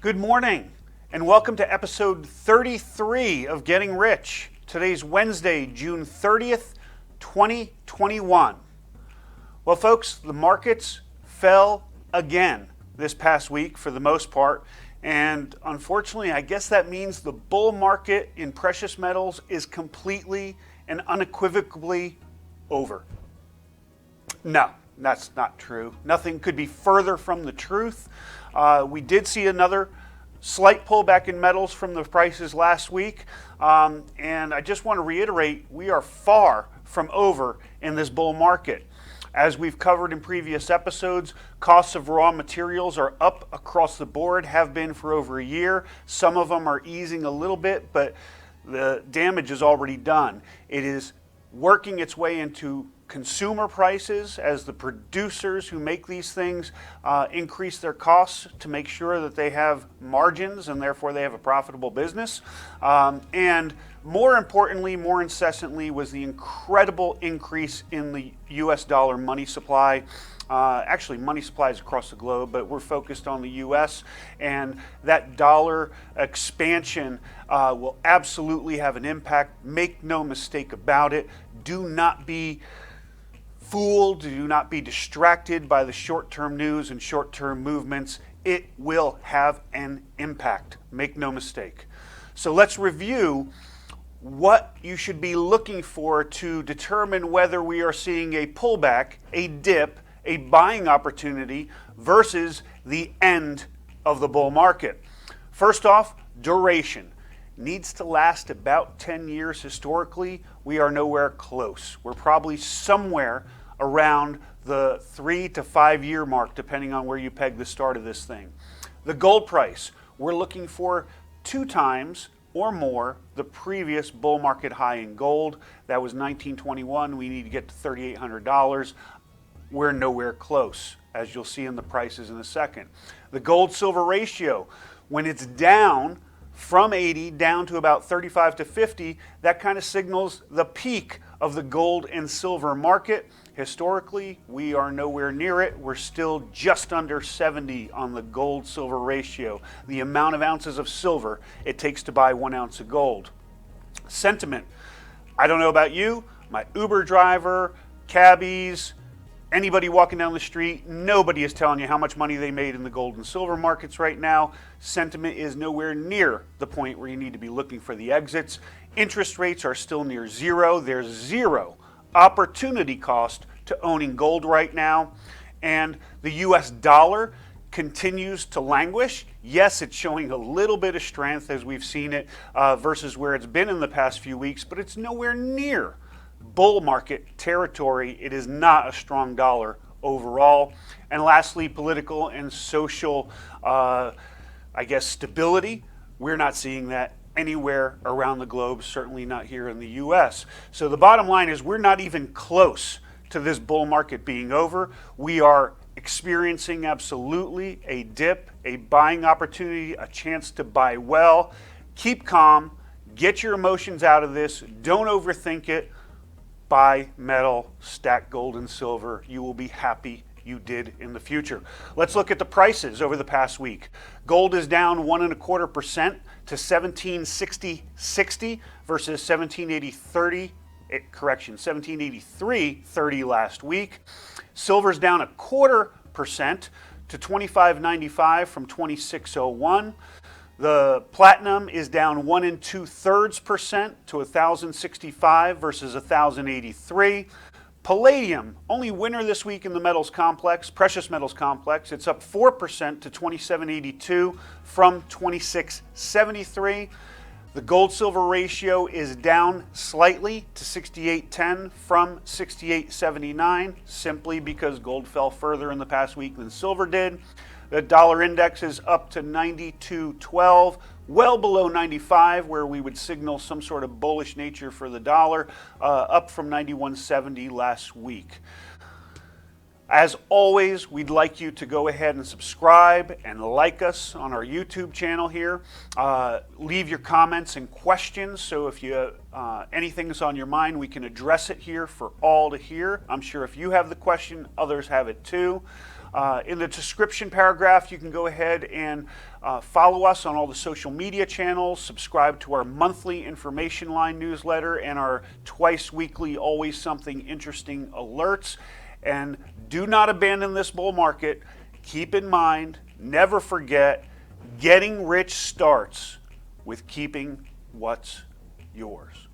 Good morning, and welcome to episode 33 of Getting Rich. Today's Wednesday, June 30th, 2021. Well, folks, the markets fell again this past week for the most part, and unfortunately, I guess that means the bull market in precious metals is completely and unequivocally over. No, that's not true. Nothing could be further from the truth. We did see another slight pullback in metals from the prices last week, and I just want to reiterate, we are far from over in this bull market. As we've covered in previous episodes, costs of raw materials are up across the board, have been for over a year. Some of them are easing a little bit, but the damage is already done. It is working its way into consumer prices as the producers who make these things increase their costs to make sure that they have margins and therefore they have a profitable business. And more importantly, more incessantly, was the incredible increase in the US dollar money supply. Actually, money supplies across the globe, but we're focused on the US, and that dollar expansion will absolutely have an impact. Make no mistake about it. Do not be fooled, do not be distracted by the short-term news and short-term movements. It will have an impact, make no mistake. So let's review what you should be looking for to determine whether we are seeing a pullback, a dip, a buying opportunity versus the end of the bull market. First off, duration. Needs to last about 10 years historically. We are nowhere close. We're probably somewhere around the 3 to 5 year mark, depending on where you peg the start of this thing. The gold price, we're looking for 2 times or more the previous bull market high in gold. That was 1921. We need to get to $3,800. We're nowhere close, as you'll see in the prices in a second. The gold-silver ratio, when it's down from 80 down to about 35 to 50, that kind of signals the peak of the gold and silver market. Historically, we are nowhere near it. We're still just under 70 on the gold-silver ratio, the amount of ounces of silver it takes to buy 1 ounce of gold. Sentiment. I don't know about you, my Uber driver, cabbies, anybody walking down the street, nobody is telling you how much money they made in the gold and silver markets right now. Sentiment is nowhere near the point where you need to be looking for the exits. Interest rates are still near zero. There's zero opportunity cost to owning gold right now. And the US dollar continues to languish. Yes, it's showing a little bit of strength as we've seen it versus where it's been in the past few weeks, but it's nowhere near bull market territory. It is not a strong dollar overall. And lastly, political and social, stability. We're not seeing that anywhere around the globe, certainly not here in the US. So the bottom line is we're not even close to this bull market being over. We are experiencing absolutely a dip, a buying opportunity, a chance to buy well. Keep calm, get your emotions out of this, don't overthink it. Buy metal, stack gold and silver. You will be happy you did in the future. Let's look at the prices over the past week. Gold is down 1.25% to 1760.60 versus 1783.30 last week. Silver's down 0.25% to 25.95 from 26.01. The platinum is down 1 2/3% to 1,065 versus 1,083. Palladium, only winner this week in the metals complex, precious metals complex. It's up 4% to 27.82 from 26.73. The gold-silver ratio is down slightly to 68.10 from 68.79, simply because gold fell further in the past week than silver did. The dollar index is up to 92.12, well below 95, where we would signal some sort of bullish nature for the dollar, up from 91.70 last week. As always, we'd like you to go ahead and subscribe and like us on our YouTube channel here. Leave your comments and questions, so if you anything's on your mind, we can address it here for all to hear. I'm sure if you have the question, others have it too. In the description paragraph, you can go ahead and follow us on all the social media channels, subscribe to our monthly information line newsletter, and our twice weekly Always Something Interesting alerts. And do not abandon this bull market. Keep in mind, never forget, getting rich starts with keeping what's yours.